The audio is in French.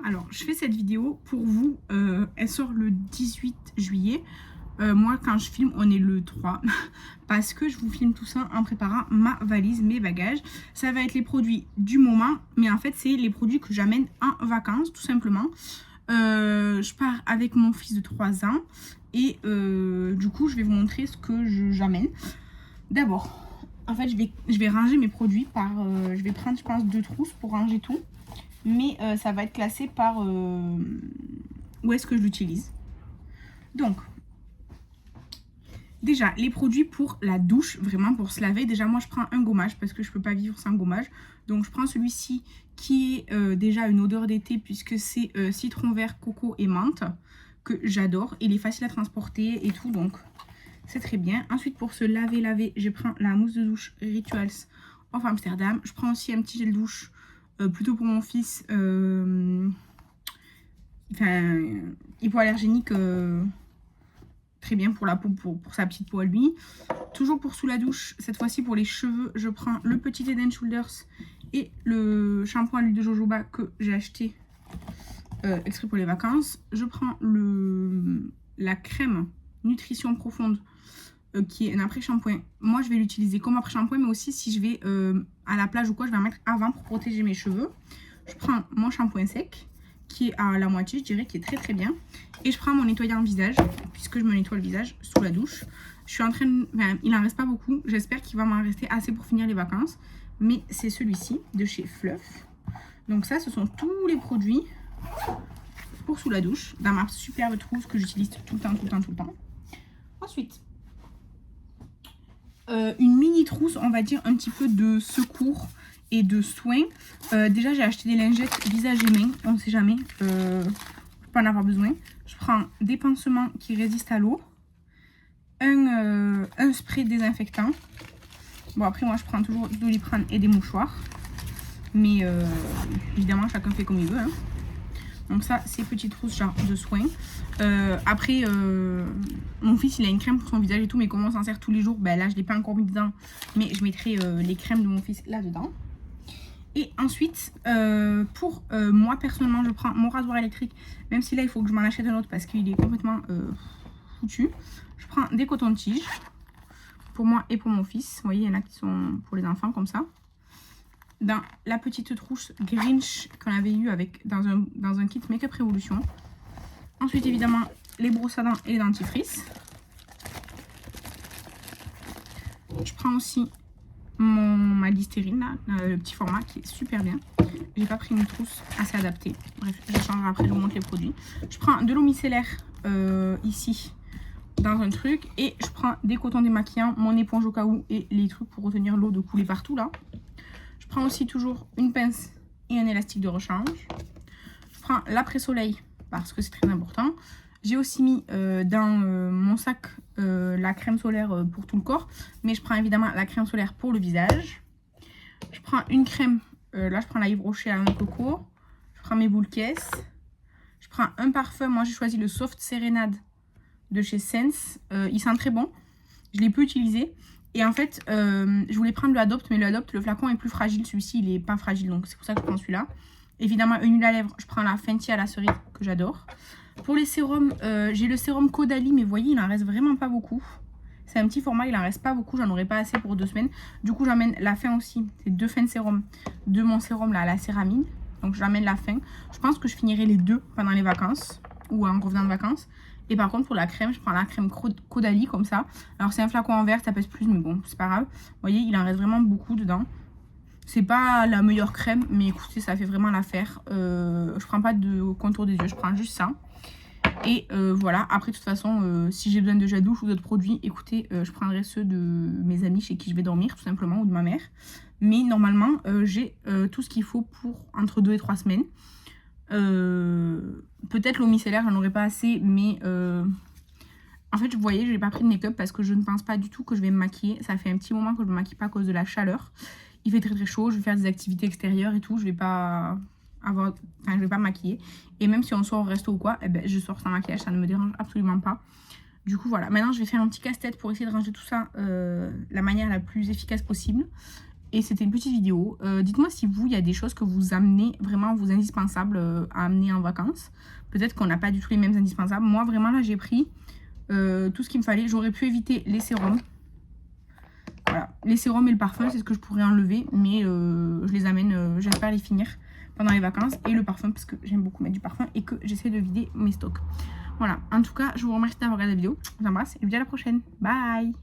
Alors je fais cette vidéo pour vous, elle sort le 18 juillet. Moi quand je filme on est le 3 parce que je vous filme tout ça en préparant ma valise, mes bagages. Ça va être les produits du moment, mais en fait c'est les produits que j'amène en vacances tout simplement. Je pars avec mon fils de 3 ans et du coup je vais vous montrer ce que j'amène. D'abord, en fait je vais ranger mes produits par, je vais prendre je pense 2 trousses pour ranger tout. Mais ça va être classé par où est-ce que je l'utilise. Donc, déjà, les produits pour la douche, vraiment pour se laver. Déjà, moi, je prends un gommage parce que je ne peux pas vivre sans gommage. Donc, je prends celui-ci qui est déjà une odeur d'été puisque c'est citron vert, coco et menthe que j'adore. Il est facile à transporter et tout, donc c'est très bien. Ensuite, pour se laver, je prends la mousse de douche Rituals of Amsterdam. Je prends aussi un petit gel douche plutôt pour mon fils, hypoallergénique, très bien pour la peau, pour sa petite peau à lui. Toujours pour sous la douche, cette fois-ci pour les cheveux, je prends le petit Head & Shoulders et le shampoing à l'huile de jojoba que j'ai acheté exprès pour les vacances. Je prends la crème nutrition profonde qui est un après-shampoing. Moi je vais l'utiliser comme après-shampoing, mais aussi si je vais à la plage ou quoi, je vais en mettre avant pour protéger mes cheveux. Je prends mon shampoing sec qui est à la moitié, je dirais, qui est très très bien. Et je prends mon nettoyant visage, puisque je me nettoie le visage sous la douche. Je suis en train de... Enfin, il en reste pas beaucoup, j'espère qu'il va m'en rester assez pour finir les vacances. Mais c'est celui-ci de chez Fluff. Donc ça, ce sont tous les produits pour sous la douche, dans ma superbe trousse que j'utilise tout le temps. Ensuite, une mini trousse, on va dire un petit peu de secours et de soins. Déjà j'ai acheté des lingettes visage et main, on ne sait jamais, je peux en avoir besoin. Je prends des pansements qui résistent à l'eau, un spray désinfectant. Bon après moi je prends toujours du Doliprane et des mouchoirs, mais évidemment chacun fait comme il veut, hein. Donc ça, c'est petite trousse genre de soins. Après, mon fils, il a une crème pour son visage et tout, mais comme on s'en sert tous les jours, ben là, je ne l'ai pas encore mis dedans. Mais je mettrai les crèmes de mon fils là-dedans. Et ensuite, pour moi, personnellement, je prends mon rasoir électrique. Même si là, il faut que je m'en achète un autre parce qu'il est complètement foutu. Je prends des cotons-tiges pour moi et pour mon fils. Vous voyez, il y en a qui sont pour les enfants comme ça. Dans la petite trousse Grinch qu'on avait eu avec dans un kit Make-up Révolution. Ensuite, évidemment, les brosses à dents et les dentifrices. Je prends aussi ma Listerine, le petit format qui est super bien. J'ai pas pris une trousse assez adaptée. Bref, je changerai après, je vous montre les produits. Je prends de l'eau micellaire ici dans un truc. Et je prends des cotons démaquillants, mon éponge au cas où et les trucs pour retenir l'eau de couler partout là. Je prends aussi toujours une pince et un élastique de rechange. Je prends l'après-soleil parce que c'est très important. J'ai aussi mis dans mon sac la crème solaire pour tout le corps. Mais je prends évidemment la crème solaire pour le visage. Je prends une crème, là je prends la Yves Rocher à la coco. Je prends mes boules caisses. Je prends un parfum, moi j'ai choisi le Soft Serenade de chez Sense. Il sent très bon, je l'ai peu utilisé. Et en fait, je voulais prendre le Adopt, mais le Adopt, le flacon est plus fragile. Celui-ci, il est pas fragile, donc c'est pour ça que je prends celui-là. Évidemment, une huile à lèvres, je prends la Fenty à la cerise, que j'adore. Pour les sérums, j'ai le sérum Caudalie, mais vous voyez, il en reste vraiment pas beaucoup. C'est un petit format, il en reste pas beaucoup, j'en aurais pas assez pour 2 semaines. Du coup, j'emmène la fin aussi, c'est 2 fins de sérum de mon sérum là, à la céramide. Donc, j'emmène la fin. Je pense que je finirai les 2 pendant les vacances, ou en revenant de vacances. Et par contre pour la crème, je prends la crème Caudalie comme ça. Alors c'est un flacon en verre, ça pèse plus, mais bon, c'est pas grave. Vous voyez, il en reste vraiment beaucoup dedans. C'est pas la meilleure crème, mais écoutez, ça fait vraiment l'affaire. Je prends pas de contour des yeux, je prends juste ça. Et voilà, après de toute façon, si j'ai besoin de gel douche ou d'autres produits, écoutez, je prendrai ceux de mes amis chez qui je vais dormir, tout simplement, ou de ma mère. Mais normalement, j'ai tout ce qu'il faut pour entre 2 et 3 semaines. Peut-être l'eau micellaire, j'en aurais pas assez, mais en fait, vous voyez, je n'ai pas pris de make-up parce que je ne pense pas du tout que je vais me maquiller. Ça fait un petit moment que je ne me maquille pas à cause de la chaleur. Il fait très très chaud, je vais faire des activités extérieures et tout, je vais pas me maquiller. Et même si on sort au resto ou quoi, eh ben, je sors sans maquillage, ça ne me dérange absolument pas. Du coup, voilà. Maintenant, je vais faire un petit casse-tête pour essayer de ranger tout ça la manière la plus efficace possible. Et c'était une petite vidéo. Dites-moi si vous, il y a des choses que vous amenez, vraiment vos indispensables à amener en vacances. Peut-être qu'on n'a pas du tout les mêmes indispensables. Moi, vraiment, là, j'ai pris tout ce qu'il me fallait. J'aurais pu éviter les sérums. Voilà, les sérums et le parfum, c'est ce que je pourrais enlever. Mais je les amène, j'espère les finir pendant les vacances. Et le parfum, parce que j'aime beaucoup mettre du parfum et que j'essaie de vider mes stocks. Voilà, en tout cas, je vous remercie d'avoir regardé la vidéo. Je vous embrasse et je vous dis à la prochaine. Bye!